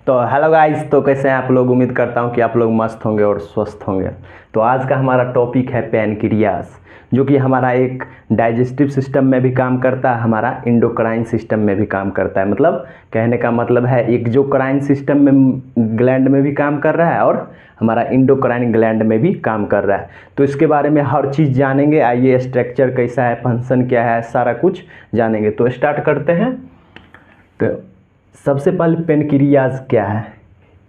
तो hello guys, तो कैसे हैं आप लोग। उम्मीद करता हूं कि आप लोग मस्त होंगे और स्वस्थ होंगे। तो आज का हमारा टॉपिक है पैनक्रियास, जो कि हमारा एक डाइजेस्टिव सिस्टम में भी काम करता है, हमारा एंडोक्राइन सिस्टम में भी काम करता है। मतलब कहने का मतलब है एक्सोक्राइन सिस्टम में ग्लैंड में भी काम कर रहा है और हमारा एंडोक्राइन ग्लैंड में भी काम कर रहा है। तो इसके बारे में हर चीज़ जानेंगे। आइए, स्ट्रक्चर कैसा है, फंक्शन क्या है, सारा कुछ जानेंगे। तो स्टार्ट करते हैं। तो सबसे पहले पेनक्रियाज क्या है।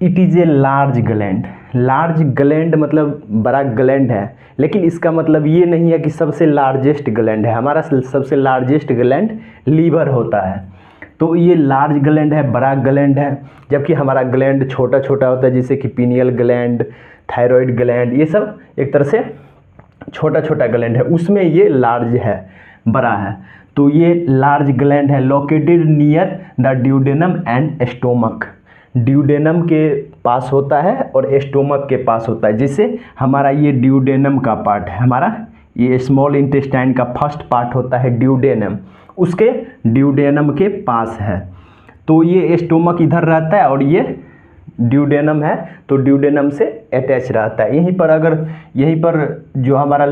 It is a large gland. Large gland मतलब बड़ा ग्लैंड है, लेकिन इसका मतलब ये नहीं है कि सबसे लार्जेस्ट ग्लैंड है। हमारा सबसे लार्जेस्ट ग्लैंड लीवर होता है। तो ये लार्ज ग्लैंड है, बड़ा ग्लैंड है, जबकि हमारा ग्लैंड छोटा छोटा होता है, जैसे कि पीनियल ग्लैंड, थायराइड ग्लैंड, ये सब एक तरह से छोटा छोटा ग्लैंड है। उसमें ये लार्ज है, बड़ा है। तो ये लार्ज ग्लैंड है, located near the duodenum and stomach. Duodenum के पास होता है और स्टोमक के पास होता है। जैसे हमारा ये ड्यूडेनम का पार्ट है, हमारा ये स्मॉल इंटेस्टाइन का फर्स्ट पार्ट होता है ड्यूडेनम, उसके ड्यूडेनम के पास है। तो ये स्टोमक इधर रहता है और ये ड्यूडेनम है, तो ड्यूडेनम से अटैच रहता है। यहीं पर जो हमारा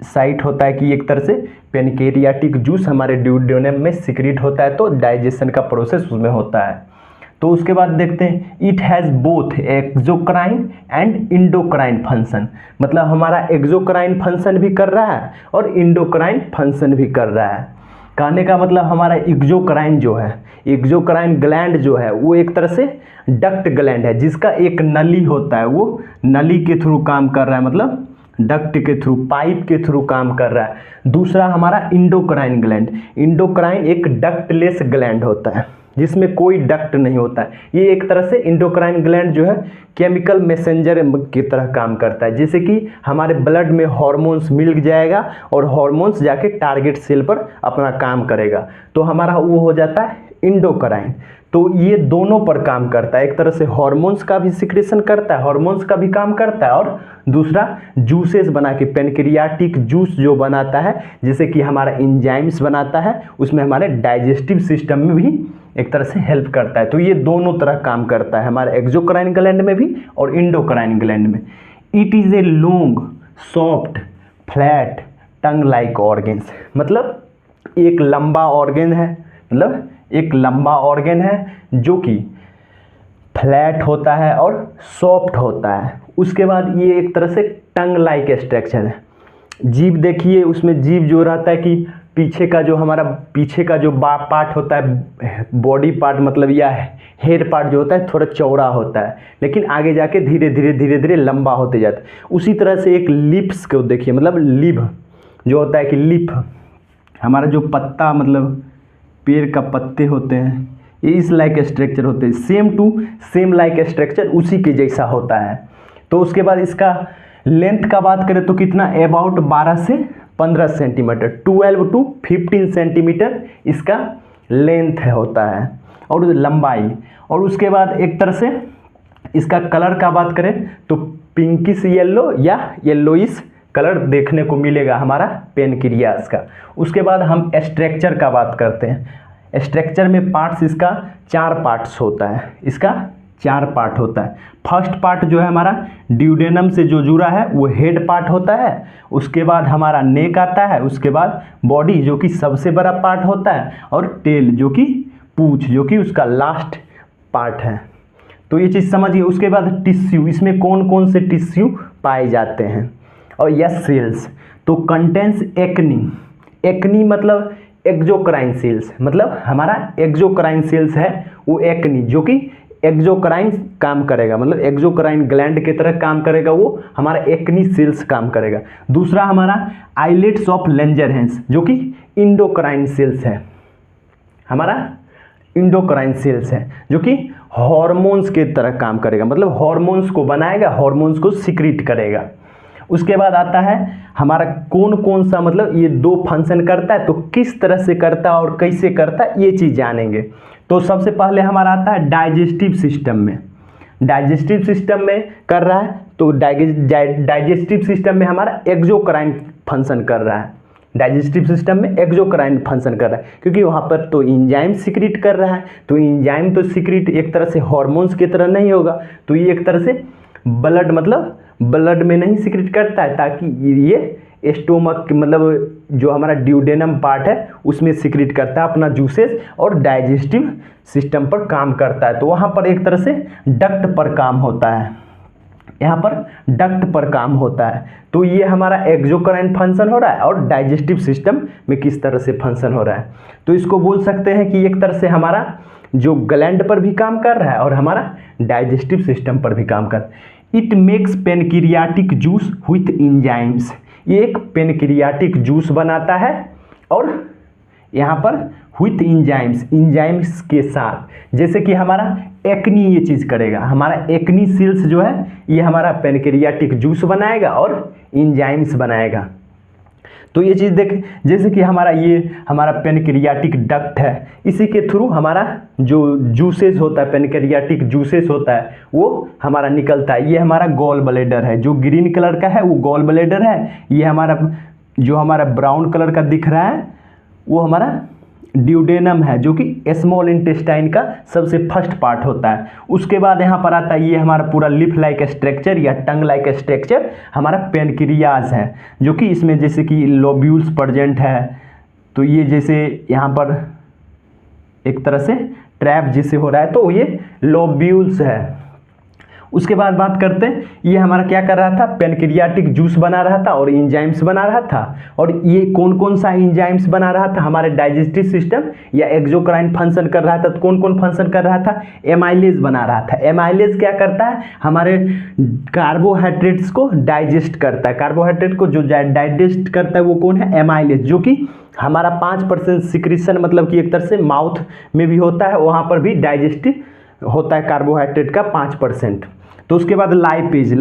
साइट होता है कि एक तरह से पेनक्रियाटिक जूस हमारे ड्यूडेनम में सिक्रीट होता है, तो डाइजेशन का प्रोसेस उसमें होता है। तो उसके बाद देखते हैं, it has both exocrine and endocrine function. मतलब हमारा एक्सोक्राइन फंक्शन भी कर रहा है और इंडोक्राइन फंक्शन भी कर रहा है। कहने का मतलब हमारा एक्सोक्राइन जो है, एक्सोक्राइन ग्लैंड जो है, वो एक तरह से डक्ट ग्लैंड है, जिसका एक नली होता है, वो नली के थ्रू काम कर रहा है, मतलब डक्ट के थ्रू, पाइप के थ्रू काम कर रहा है। दूसरा हमारा इंडोक्राइन ग्लैंड। इंडोक्राइन एक डक्टलेस ग्लैंड होता है, जिसमें कोई डक्ट नहीं होता है। ये एक तरह से इंडोक्राइन ग्लैंड जो है केमिकल मैसेंजर की तरह काम करता है। जैसे कि हमारे ब्लड में हार्मोन्स मिल जाएगा और हार्मोन्स जाके टारगेट सेल पर अपना काम करेगा, तो हमारा वो हो जाता है इंडोक्राइन। तो ये दोनों पर काम करता है। एक तरह से हार्मोन्स का भी सिक्रेशन करता है, हार्मोन्स का भी काम करता है, और दूसरा जूसेस बना के, पेनक्रियाटिक जूस जो बनाता है, जैसे कि हमारा एंजाइम्स बनाता है, उसमें हमारे डाइजेस्टिव सिस्टम में भी एक तरह से हेल्प करता है। तो ये दोनों तरह काम करता है, हमारे एक्सोक्राइन ग्लैंड में भी और इंडोक्राइन ग्लैंड में। It is a long soft flat tongue like organs. मतलब एक लंबा ऑर्गन है, मतलब एक लंबा ऑर्गन है जो कि फ्लैट होता है और सॉफ्ट होता है। उसके बाद ये एक तरह से टंग लाइक स्ट्रक्चर है। जीभ देखिए, उसमें जीभ जो रहता है कि पीछे का जो हमारा पीछे का जो पार्ट होता है, बॉडी पार्ट मतलब या हेड पार्ट जो होता है, थोड़ा चौड़ा होता है, लेकिन आगे जाके धीरे धीरे लंबा होते जाता है। उसी तरह से एक लिप्स को देखिए, मतलब लिप जो होता है कि लिप हमारा जो पत्ता, मतलब पेड़ का पत्ते होते हैं, ये इस लाइक स्ट्रक्चर होते हैं। Same to same like structure उसी के जैसा होता है। तो उसके बाद इसका लेंथ का बात करें तो कितना, अबाउट 12 से 15 सेंटीमीटर, 12 to 15 सेंटीमीटर इसका लेंथ होता है और लंबाई। और उसके बाद एक तरह से इसका कलर का बात करें तो पिंकिश येलो या येलोइश कलर देखने को मिलेगा हमारा पेनक्रियास का। उसके बाद हम स्ट्रक्चर का बात करते हैं। स्ट्रक्चर में पार्ट्स, इसका 4 पार्ट्स होता है, इसका 4 पार्ट होता है। फर्स्ट पार्ट जो है हमारा ड्यूडेनम से जो जुड़ा है वो हेड पार्ट होता है। उसके बाद हमारा नेक आता है, उसके बाद बॉडी जो कि सबसे बड़ा पार्ट होता है, और टेल जो कि पूंछ जो कि उसका लास्ट पार्ट है। तो ये चीज़ समझिए। उसके बाद टिश्यू, इसमें कौन कौन से टिश्यू पाए जाते हैं, और यस सेल्स। तो कंटेंस एक्नी। एक्नी मतलब एक्सोक्राइन सेल्स, मतलब हमारा एक्सोक्राइन सेल्स है वो एक्नी, जो कि एक्सोक्राइन काम करेगा, मतलब एक्सोक्राइन ग्लैंड की तरह काम करेगा, वो हमारा एक्नी सेल्स काम करेगा। दूसरा हमारा आइलेट्स ऑफ लैंजरहैंस, जो कि इंडोक्राइन सेल्स है, हमारा इंडोक्राइन सेल्स है, जो कि हार्मोन्स के तरह काम करेगा, मतलब हार्मोन्स को बनाएगा, हार्मोन्स को सिक्रीट करेगा। उसके बाद आता है हमारा कौन कौन सा, मतलब ये 2 फंक्शन करता है, तो किस तरह से करता है और कैसे करता है, ये चीज़ जानेंगे। तो सबसे पहले हमारा आता है डाइजेस्टिव सिस्टम में। डाइजेस्टिव सिस्टम में कर रहा है, तो डाइजेस्टिव सिस्टम में हमारा एक्सोक्राइन फंक्शन कर रहा है। डाइजेस्टिव सिस्टम में एक्सोक्राइन फंक्शन कर रहा है, क्योंकि वहाँ पर तो इंजाइम सिक्रीट कर रहा है। तो इंजाइम तो सिक्रीट एक तरह से हार्मोन्स की तरह नहीं होगा, तो ये एक तरह से ब्लड मतलब ब्लड में नहीं सिक्रीट करता है, ताकि ये स्टोमक मतलब जो हमारा ड्यूडेनम पार्ट है उसमें सिक्रीट करता है अपना जूसेस और डाइजेस्टिव सिस्टम पर काम करता है। तो वहाँ पर एक तरह से डक्ट पर काम होता है, यहाँ पर डक्ट पर काम होता है। तो ये हमारा एक्सोक्राइन फंक्शन हो रहा है और डाइजेस्टिव सिस्टम में किस तरह से फंक्शन हो रहा है, तो इसको बोल सकते हैं कि एक तरह से हमारा जो ग्लैंड पर भी काम कर रहा है और हमारा डाइजेस्टिव सिस्टम पर भी काम कर रहा है। It makes pancreatic juice with enzymes, ये एक पेनक्रियाटिक जूस बनाता है और यहाँ पर विथ इंजाइम्स के साथ, जैसे कि हमारा एक्नी ये चीज़ करेगा, हमारा एक्नी सेल्स जो है ये हमारा पेनक्रियाटिक जूस बनाएगा और इंजाइम्स बनाएगा। तो ये चीज़ देख, जैसे कि हमारा पेनक्रियाटिक डक्ट है, इसी के थ्रू हमारा जो जूसेस होता है, पेनक्रियाटिक जूसेस होता है वो हमारा निकलता है। ये हमारा गॉल ब्लैडर है, जो ग्रीन कलर का है वो गॉल ब्लैडर है। ये हमारा ब्राउन कलर का दिख रहा है वो हमारा ड्यूडेनम है, जो कि स्मॉल इंटेस्टाइन का सबसे फर्स्ट पार्ट होता है। उसके बाद यहाँ पर आता है ये हमारा पूरा लिफ लाइक स्ट्रक्चर या टंग लाइक स्ट्रक्चर हमारा पेनक्रियाज है, जो कि इसमें जैसे कि लोब्यूल्स प्रेजेंट है। तो ये जैसे यहाँ पर एक तरह से ट्रैप जैसे हो रहा है, तो ये लोब्यूल्स है। उसके बाद बात करते हैं, ये हमारा क्या कर रहा था, पेनक्रियाटिक जूस बना रहा था और इंजाइम्स बना रहा था। और ये कौन कौन सा इंजाइम्स बना रहा था, हमारे डाइजेस्टिव सिस्टम या एक्सोक्राइन फंक्शन कर रहा था। तो कौन कौन फंक्शन कर रहा था, एमाइलेज बना रहा था। एमाइलेज क्या करता है, हमारे कार्बोहाइड्रेट्स को डाइजेस्ट करता है। कार्बोहाइड्रेट को जो डाइजेस्ट करता है वो कौन है, एमाइलेज, जो कि हमारा 5% सिक्रीशन मतलब कि एक तरह से माउथ में भी होता है, वहाँ पर भी डाइजेस्टिव होता है कार्बोहाइड्रेट का 5%। तो उसके बाद लाइपेज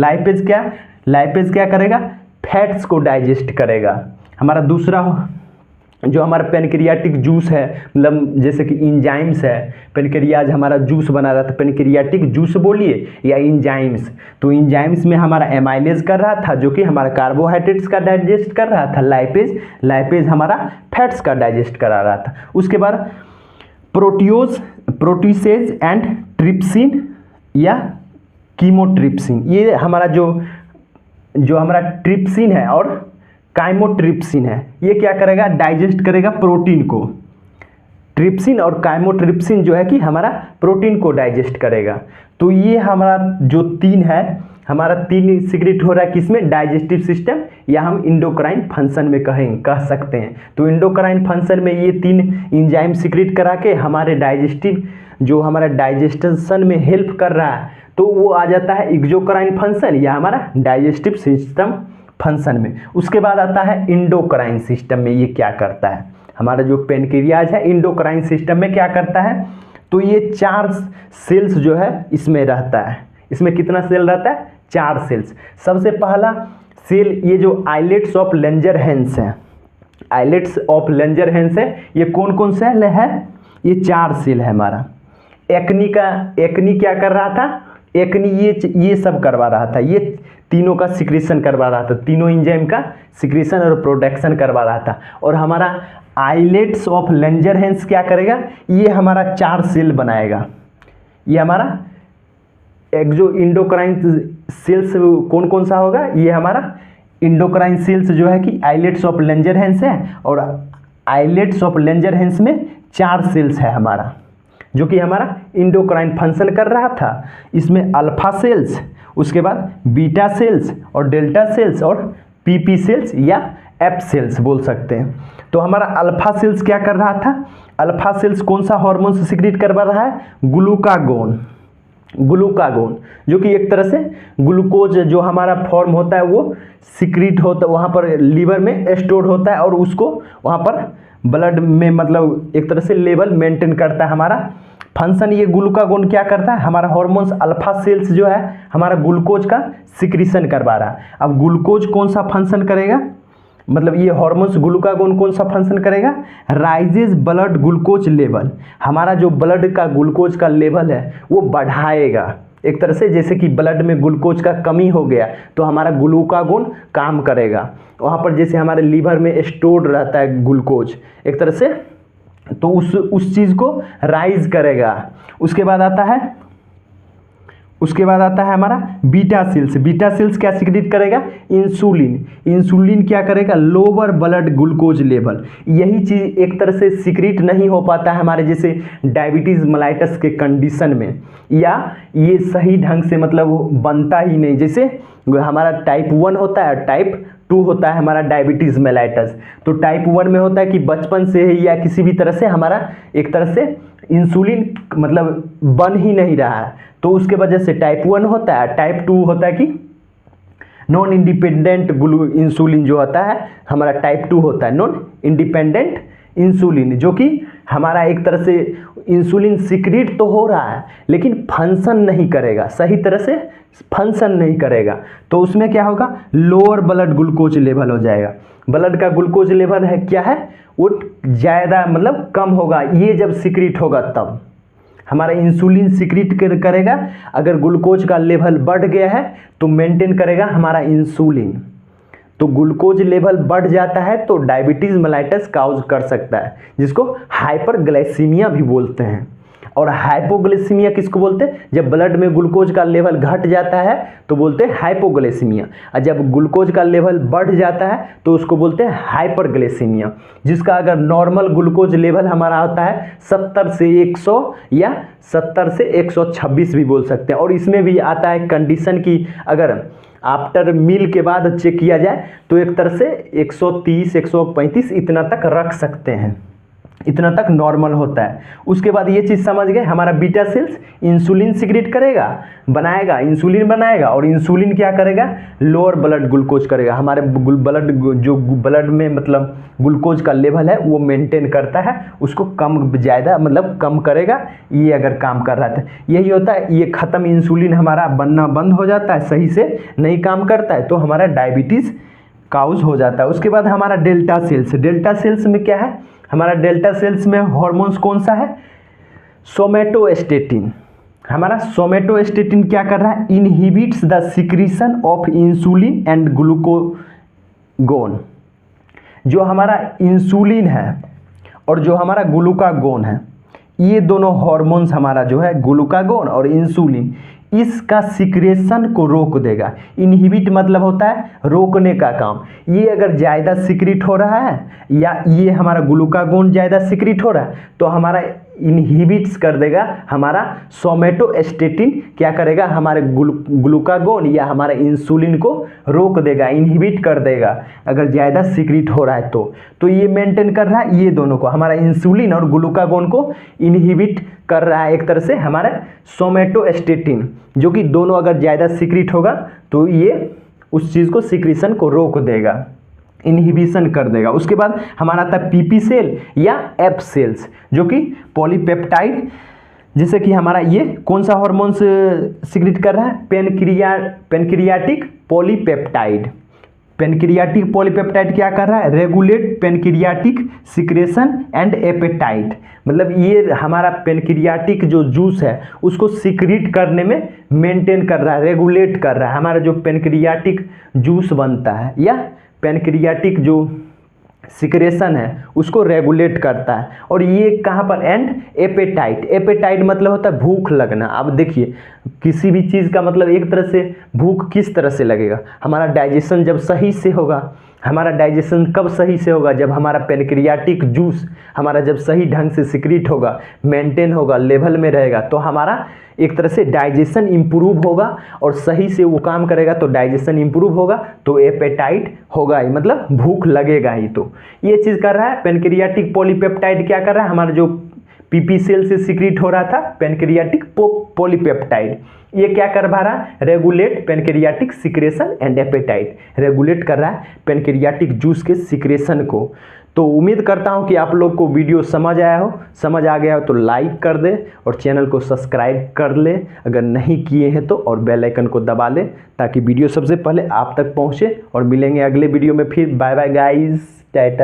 क्या करेगा, फैट्स को डाइजेस्ट करेगा। हमारा दूसरा जो हमारा पेनक्रियाटिक जूस है, मतलब जैसे कि इंजाइम्स है, पेनक्रियाज हमारा जूस बना रहा था, पेनक्रियाटिक जूस बोलिए या इंजाइम्स। तो इंजाइम्स में हमारा एमाइलेज कर रहा था, जो कि हमारा कार्बोहाइड्रेट्स का डाइजेस्ट कर रहा था। लाइपेज हमारा फैट्स का डाइजेस्ट करा रहा था। उसके बाद प्रोटीसेज एंड ट्रिप्सिन या कीमोट्रिप्सिन, ये हमारा जो हमारा ट्रिप्सिन है और काइमोट्रिप्सिन है, ये क्या करेगा, डाइजेस्ट करेगा प्रोटीन को। ट्रिप्सिन और काइमोट्रिप्सिन जो है कि हमारा प्रोटीन को डाइजेस्ट करेगा। तो ये हमारा जो तीन है, हमारा तीन सिक्रेट हो रहा है किसमें, डाइजेस्टिव सिस्टम या हम इंडोक्राइन फंक्शन में कह सकते हैं। तो इंडोक्राइन फंक्शन में ये तीन इंजाइम सिक्रेट करा के हमारे डाइजेस्टिव जो हमारा डाइजेशन में हेल्प कर रहा है, तो वो आ जाता है एक्सोक्राइन फंक्शन या हमारा डाइजेस्टिव सिस्टम फंक्शन में। उसके बाद आता है इंडोक्राइन सिस्टम में, ये क्या करता है, हमारा जो पेनक्रियाज है इंडोक्राइन सिस्टम में क्या करता है। तो ये 4 सेल्स जो है इसमें रहता है। इसमें कितना सेल रहता है, 4 सेल्स। सबसे पहला सेल ये जो आइलेट्स ऑफ लैंजरहैंस है, आइलेट्स ऑफ लैंजरहैंस है, ये कौन कौन सेल है, ये 4 सेल है हमारा। एक्नी क्या कर रहा था, एक्नी ये सब करवा रहा था, ये तीनों का सिक्रीशन करवा रहा था, तीनों एंजाइम का सिक्रीशन और प्रोडक्शन करवा रहा था। और हमारा आइलेट्स ऑफ लैंजरहैंस क्या करेगा, ये हमारा 4 सेल बनाएगा। ये हमारा इंडोक्राइन सेल्स कौन कौन सा होगा, ये हमारा इंडोक्राइन सेल्स जो है कि आइलेट्स ऑफ लैंजरहैंस है, और आइलेट्स ऑफ लैंजरहैंस में 4 सेल्स है हमारा, जो कि हमारा इंडोक्राइन फंक्शन कर रहा था। इसमें अल्फा सेल्स, उसके बाद बीटा सेल्स और डेल्टा सेल्स और पीपी सेल्स या एफ सेल्स बोल सकते हैं। तो हमारा अल्फा सेल्स क्या कर रहा था, अल्फा सेल्स कौन सा हार्मोन से सिक्रीट करवा रहा है, ग्लूकागोन, जो कि एक तरह से ग्लूकोज जो हमारा फॉर्म होता है वो सिक्रीट होता है, वहाँ पर लीवर में स्टोर होता है और उसको वहाँ पर ब्लड में मतलब एक तरह से लेवल मेंटेन करता है हमारा फंक्शन। ये ग्लूकागोन क्या करता है, हमारा हार्मोन्स अल्फा सेल्स जो है हमारा ग्लूकोज का सिक्रीशन करवा रहा है। अब ग्लूकोज कौन सा फंक्शन करेगा, मतलब ये हार्मोन्स ग्लूकागोन कौन सा फंक्शन करेगा, राइजेज ब्लड ग्लूकोज लेवल, हमारा जो ब्लड का ग्लूकोज का लेवल है वो बढ़ाएगा। एक तरह से जैसे कि ब्लड में ग्लूकोज का कमी हो गया तो हमारा ग्लूकागोन काम करेगा, वहाँ पर जैसे हमारे लीवर में स्टोर्ड रहता है ग्लूकोज एक तरह से, तो उस चीज़ को राइज करेगा। उसके बाद आता है हमारा बीटा सेल्स। बीटा सेल्स क्या सिक्रीट करेगा? इंसुलिन। इंसुलिन क्या करेगा? Lower blood glucose level. यही चीज़ एक तरह से सिक्रीट नहीं हो पाता है हमारे जैसे डायबिटीज़ मेलाइटस के कंडीशन में, या ये सही ढंग से मतलब बनता ही नहीं। जैसे हमारा टाइप 1 होता है, टाइप 2 होता है हमारा डायबिटीज़ मेलाइटस। तो टाइप 1 में होता है कि बचपन से ही या किसी भी तरह से हमारा एक तरह से इंसुलिन मतलब बन ही नहीं रहा है, तो उसके वजह से टाइप 1 होता है। टाइप 2 होता है कि नॉन इंडिपेंडेंट इंसुलिन जो होता है हमारा टाइप 2 होता है, नॉन इंडिपेंडेंट इंसुलिन, जो कि हमारा एक तरह से इंसुलिन सिक्रीट तो हो रहा है लेकिन फंक्शन नहीं करेगा, सही तरह से फंक्शन नहीं करेगा। तो उसमें क्या होगा? लोअर ब्लड ग्लूकोज लेवल हो जाएगा। ब्लड का ग्लूकोज लेवल है क्या है? वो ज़्यादा मतलब कम होगा। ये जब सिक्रीट होगा तब हमारा इंसुलिन सिक्रीट करेगा। अगर ग्लूकोज का लेवल बढ़ गया है तो मेंटेन करेगा हमारा इंसुलिन। तो ग्लूकोज लेवल बढ़ जाता है तो डायबिटीज़ मेलाइटस काउज कर सकता है, जिसको हाइपरग्लाइसीमिया भी बोलते हैं। और हाइपोग्लाइसीमिया किसको बोलते हैं? जब ब्लड में ग्लूकोज का लेवल घट जाता है तो बोलते हैं हाइपोग्लाइसीमिया, और जब ग्लूकोज का लेवल बढ़ जाता है तो उसको बोलते हैं हाइपरग्लाइसीमिया। जिसका अगर नॉर्मल ग्लूकोज लेवल हमारा होता है 70 से 100 या 70 से 126 भी बोल सकते हैं। और इसमें भी आता है कंडीशन की अगर आफ्टर मील के बाद चेक किया जाए तो एक तरह से 130 135 इतना तक रख सकते हैं, इतना तक नॉर्मल होता है। उसके बाद ये चीज़ समझ गए, हमारा बीटा सेल्स इंसुलिन सिक्रीट करेगा, बनाएगा, इंसुलिन बनाएगा, और इंसुलिन क्या करेगा? लोअर ब्लड ग्लूकोज करेगा। हमारे ब्लड जो ब्लड में मतलब ग्लूकोज का लेवल है वो मेंटेन करता है, उसको कम ज़्यादा मतलब कम करेगा। ये अगर काम कर रहा था यही होता है। ये ख़त्म, इंसुलिन हमारा बनना बंद हो जाता है, सही से नहीं काम करता है तो हमारा डायबिटीज़ काउज हो जाता है। उसके बाद हमारा डेल्टा सेल्स। डेल्टा सेल्स में क्या है? हमारा डेल्टा सेल्स में हार्मोन्स कौन सा है? सोमेटोस्टेटिन। हमारा सोमेटोस्टेटिन क्या कर रहा है? Inhibits the secretion of insulin and glucagon. जो हमारा इंसुलिन है और जो हमारा ग्लूकागोन है, ये दोनों हार्मोन्स हमारा जो है ग्लूकागोन और इंसुलिन, इसका सिक्रेशन को रोक देगा। इनहिबिट मतलब होता है रोकने का काम। ये अगर ज़्यादा सिक्रीट हो रहा है या ये हमारा ग्लूकागोन ज़्यादा सिक्रीट हो रहा है तो हमारा इनहिबिट्स कर देगा, हमारा सोमेटोस्टेटिन क्या करेगा? हमारे ग्लूकागोन या हमारे इंसुलिन को रोक देगा, इनहिबिट कर देगा अगर ज़्यादा सिक्रीट हो रहा है तो ये मेंटेन कर रहा है ये दोनों को, हमारा इंसुलिन और ग्लूकागोन को इनहिबिट कर रहा है एक तरह से हमारा सोमेटोस्टेटिन, जो कि दोनों अगर ज़्यादा सिक्रीट होगा तो ये उस चीज़ को सिक्रीशन को रोक देगा, इनहिबिशन कर देगा। उसके बाद हमारा आता है पीपी सेल या एफ सेल्स, जो कि पॉलीपेप्टाइड, जैसे कि हमारा ये कौन सा हार्मोन सिक्रीट कर रहा है? Pancreatic polypeptide. पेनक्रियाटिक पॉलीपेप्टाइड क्या कर रहा है? Regulate pancreatic secretion and appetite. मतलब ये हमारा पेनक्रियाटिक जो जूस है उसको सिक्रीट करने में मेंटेन कर रहा है, रेगुलेट कर रहा है। हमारा जो पेनक्रियाटिक जूस बनता है या पेनक्रियाटिक जो सिक्रेशन है उसको रेगुलेट करता है। और ये कहाँ पर? And apatite. एपेटाइट मतलब होता है भूख लगना। अब देखिए किसी भी चीज़ का मतलब एक तरह से भूख किस तरह से लगेगा? हमारा डाइजेशन जब सही से होगा। हमारा डाइजेशन कब सही से होगा? जब हमारा पेनक्रियाटिक जूस हमारा जब सही ढंग से सिक्रीट होगा, मेंटेन होगा, लेवल में रहेगा, तो हमारा एक तरह से डाइजेशन इम्प्रूव होगा और सही से वो काम करेगा तो डाइजेशन इम्प्रूव होगा तो एपेटाइट होगा ही, मतलब भूख लगेगा ही। तो ये चीज़ कर रहा है पेनक्रियाटिक पॉलीपेप्टाइड। क्या कर रहा है? हमारा जो पीपी सेल से सिक्रीट हो रहा था पेनक्रियाटिक पॉलीपेप्टाइड, ये क्या कर पा रहा है? Regulate pancreatic secretion and appetite. रेगुलेट कर रहा है पेनक्रियाटिक जूस के सिक्रेशन को। तो उम्मीद करता हूं कि आप लोग को वीडियो समझ आ गया हो तो लाइक कर दे और चैनल को सब्सक्राइब कर ले अगर नहीं किए हैं तो, और बेल आइकन को दबा ले ताकि वीडियो सबसे पहले आप तक पहुंचे। और मिलेंगे अगले वीडियो में फिर। Bye bye guys, Tata.